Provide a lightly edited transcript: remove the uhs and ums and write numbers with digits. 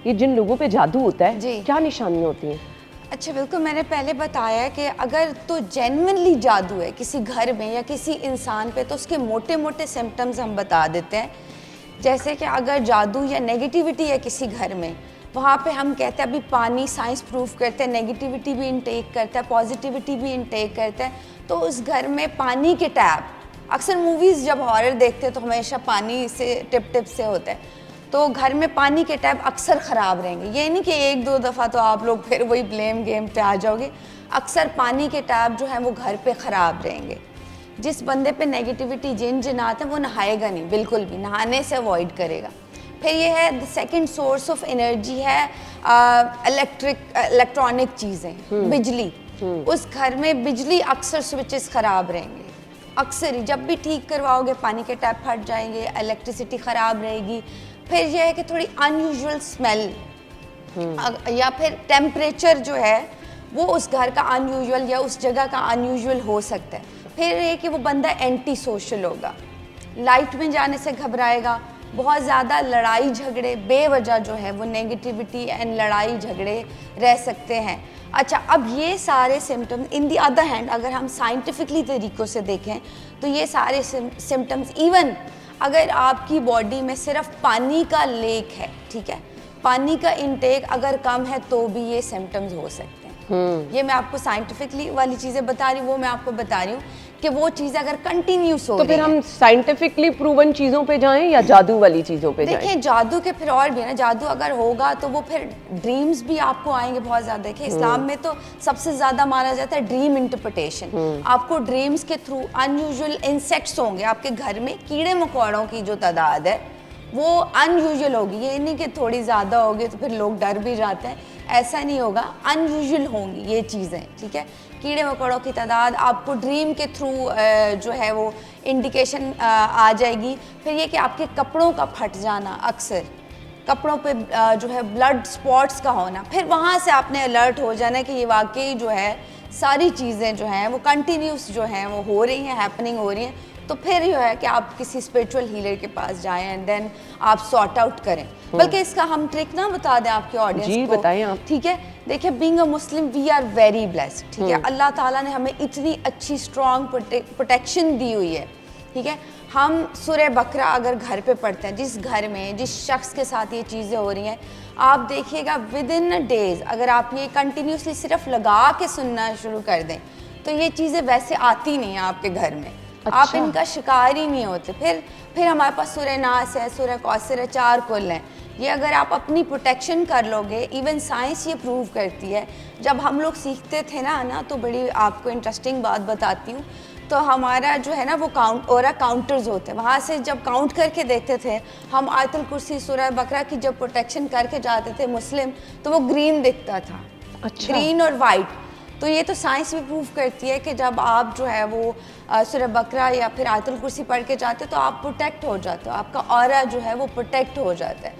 یہ جن لوگوں پہ جادو ہوتا ہے جی کیا نشانیاں ہوتی ہیں؟ اچھا بالکل، میں نے پہلے بتایا کہ اگر تو جینونلی جادو ہے کسی گھر میں یا کسی انسان پہ تو اس کے موٹے موٹے سمٹمز ہم بتا دیتے ہیں. جیسے کہ اگر جادو یا نیگیٹیوٹی ہے کسی گھر میں، وہاں پہ ہم کہتے ہیں ابھی پانی سائنس پروف کرتے ہیں نیگیٹیوٹی بھی انٹیک کرتا ہے پازیٹیوٹی بھی انٹیک کرتا ہے. تو اس گھر میں پانی کے ٹیپ، اکثر موویز جب ہارر دیکھتے ہیں تو ہمیشہ پانی سے ٹپ ٹپ سے ہوتا ہے، تو گھر میں پانی کے ٹیپ اکثر خراب رہیں گے. یہ نہیں کہ ایک دو دفعہ تو آپ لوگ پھر وہی بلیم گیم پہ آ جاؤ گے، اکثر پانی کے ٹیپ جو ہیں وہ گھر پہ خراب رہیں گے. جس بندے پہ نیگیٹیوٹی جن آتے ہیں وہ نہائے گا نہیں، بالکل بھی نہانے سے اوائڈ کرے گا. پھر یہ ہے سیکنڈ سورس آف انرجی ہے الیکٹرانک چیزیں، بجلی. اس گھر میں بجلی اکثر سوئچز خراب رہیں گے، اکثر ہی جب بھی ٹھیک کرواؤ گے پانی کے ٹیپ پھٹ جائیں گے، الیکٹریسٹی خراب رہے گی. پھر یہ ہے کہ تھوڑی ان یوزول اسمیل یا پھر ٹیمپریچر جو ہے وہ اس گھر کا ان یوزول یا اس جگہ کا ان یوزول ہو سکتا ہے. پھر یہ کہ وہ بندہ اینٹی سوشل ہوگا، لائٹ میں جانے سے گھبرائے گا، بہت زیادہ لڑائی جھگڑے بے وجہ جو ہے وہ نیگیٹیوٹی اینڈ لڑائی جھگڑے رہ سکتے ہیں. اچھا اب یہ سارے symptoms in the other hand اگر ہم سائنٹیفکلی طریقوں سے دیکھیں تو یہ سارے سمٹمز ایون اگر آپ کی باڈی میں صرف پانی کا لیک ہے، ٹھیک ہے، پانی کا انٹیک اگر کم ہے تو بھی یہ سمٹمز ہو سکتے ہیں. یہ میں آپ کو سائنٹیفکلی والی چیزیں بتا رہی ہوں، وہ میں آپ کو بتا رہی ہوں کہ وہ چیزیں اگر کنٹینیوس ہو تو پھر ہم سائنٹیفکلی پروون چیزوں پہ جائیں یا جادو والی چیزوں پہ جائیں؟ دیکھیں جادو کے پھر اور بھی ہے نا، جادو اگر ہوگا تو وہ پھر ڈریمز بھی آپ کو آئیں گے بہت زیادہ. دیکھیں اسلام میں تو سب سے زیادہ مانا جاتا ہے ڈریم انٹرپریٹیشن. آپ کو ڈریمز کے تھرو ان یوزول انسیکٹس ہوں گے آپ کے گھر میں، کیڑے مکوڑوں کی جو تعداد ہے وہ ان یوزول ہوگی. یہ نہیں کہ تھوڑی زیادہ ہوگی تو پھر لوگ ڈر بھی جاتے ہیں، ایسا نہیں ہوگا، ان یوزول ہوں گی یہ چیزیں، ٹھیک ہے. کیڑے مکوڑوں کی تعداد آپ کو ڈریم کے تھرو جو ہے وہ انڈیکیشن آ جائے گی. پھر یہ کہ آپ کے کپڑوں کا پھٹ جانا، اکثر کپڑوں پہ جو ہے بلڈ سپاٹس کا ہونا، پھر وہاں سے آپ نے الرٹ ہو جانا کہ یہ واقعی جو ہے ساری چیزیں جو ہیں وہ کنٹینیوس جو ہیں وہ ہو رہی ہیں، ہیپننگ ہو رہی ہیں. تو پھر یہ ہے کہ آپ کسی اسپریچول ہیلر کے پاس جائیں اینڈ دین آپ سارٹ آؤٹ کریں. بلکہ اس کا ہم ٹرک نہ بتا دیں آپ کے آڈینس کو، بتائیں آپ. ٹھیک ہے. دیکھیں being a Muslim we are very blessed, ٹھیک ہے. اللہ تعالیٰ نے ہمیں اتنی اچھی اسٹرانگ پروٹیکشن دی ہوئی ہے، ٹھیک ہے. ہم سورہ بقرہ اگر گھر پہ پڑھتے ہیں، جس گھر میں جس شخص کے ساتھ یہ چیزیں ہو رہی ہیں، آپ دیکھیے گا ود ان ڈیز اگر آپ یہ کنٹینیوسلی صرف لگا کے سننا شروع کر دیں تو یہ چیزیں ویسے آتی نہیں ہیں آپ کے گھر میں. آپ ان کا شکار ہی نہیں ہوتے. پھر ہمارے پاس سورہ ناس ہے، سورہ کوثر ہے، 4 کل ہیں. یہ اگر آپ اپنی پروٹیکشن کر لو گے، ایون سائنس یہ پروو کرتی ہے. جب ہم لوگ سیکھتے تھے نا تو بڑی آپ کو انٹرسٹنگ بات بتاتی ہوں. تو ہمارا جو ہے نا وہ اورا کاؤنٹرز ہوتے ہیں، وہاں سے جب کاؤنٹ کر کے دیکھتے تھے ہم آیت الکرسی سورہ بقرہ کی جب پروٹیکشن کر کے جاتے تھے مسلم تو وہ گرین دکھتا تھا. اچھا. گرین اور وائٹ. تو یہ تو سائنس بھی پروف کرتی ہے کہ جب آپ جو ہے وہ سورہ بقرہ یا پھر آیت الکرسی پڑھ کے جاتے تو آپ پروٹیکٹ ہو جاتے ہو، آپ کا اورا جو ہے وہ پروٹیکٹ ہو جاتا ہے.